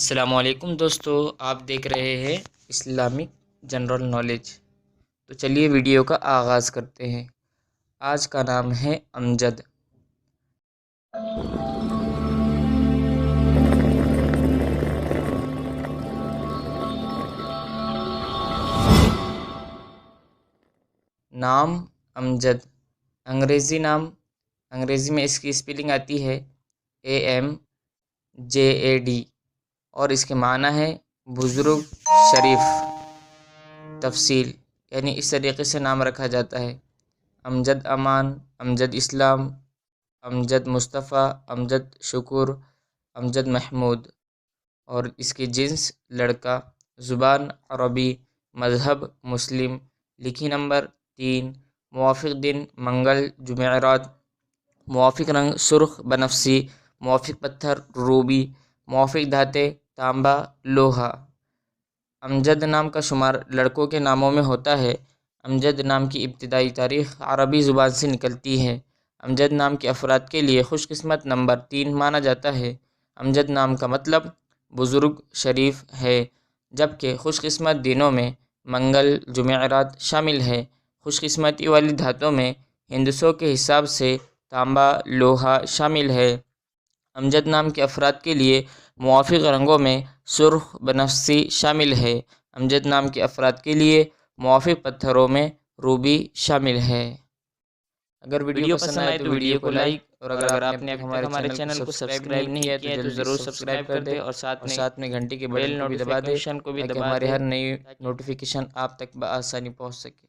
السلام علیکم دوستو، آپ دیکھ رہے ہیں اسلامک جنرل نالج۔ تو چلیے ویڈیو کا آغاز کرتے ہیں۔ آج کا نام ہے امجد۔ نام امجد انگریزی میں اس کی اسپیلنگ آتی ہے AMJAD اور اس کے معنی ہے بزرگ شریف۔ تفصیل یعنی اس طریقے سے نام رکھا جاتا ہے: امجد امان، امجد اسلام، امجد مصطفیٰ، امجد شکور، امجد محمود۔ اور اس کی جنس لڑکا، زبان عربی، مذہب مسلم، لکی نمبر 3، موافق دن منگل جمعرات، موافق رنگ سرخ بنفسیی، موافق پتھر روبی، موافق دھاتیں تانبا لوہا۔ امجد نام کا شمار لڑکوں کے ناموں میں ہوتا ہے۔ امجد نام کی ابتدائی تاریخ عربی زبان سے نکلتی ہے۔ امجد نام کے افراد کے لیے خوش قسمت نمبر 3 مانا جاتا ہے۔ امجد نام کا مطلب بزرگ شریف ہے، جبکہ خوش قسمت دنوں میں منگل جمعرات شامل ہے۔ خوش قسمتی والی دھاتوں میں ہندسوں کے حساب سے تانبا لوہا شامل ہے۔ امجد نام کے افراد کے لیے موافق رنگوں میں سرخ بنفسیی شامل ہے۔ امجد نام کے افراد کے لیے موافق پتھروں میں روبی شامل ہے۔ اگر ویڈیو پسند آئے تو ویڈیو کو لائک، اور اگر آپ نے ابھی تک ہمارے چینل کو سبسکرائب نہیں کیا ہے تو ضرور سبسکرائب کر دیں اور ساتھ میں گھنٹی کے بٹن کو بھی دبا دیں تاکہ ہماری ہر نئی نوٹیفیکیشن آپ تک بآسانی پہنچ سکے۔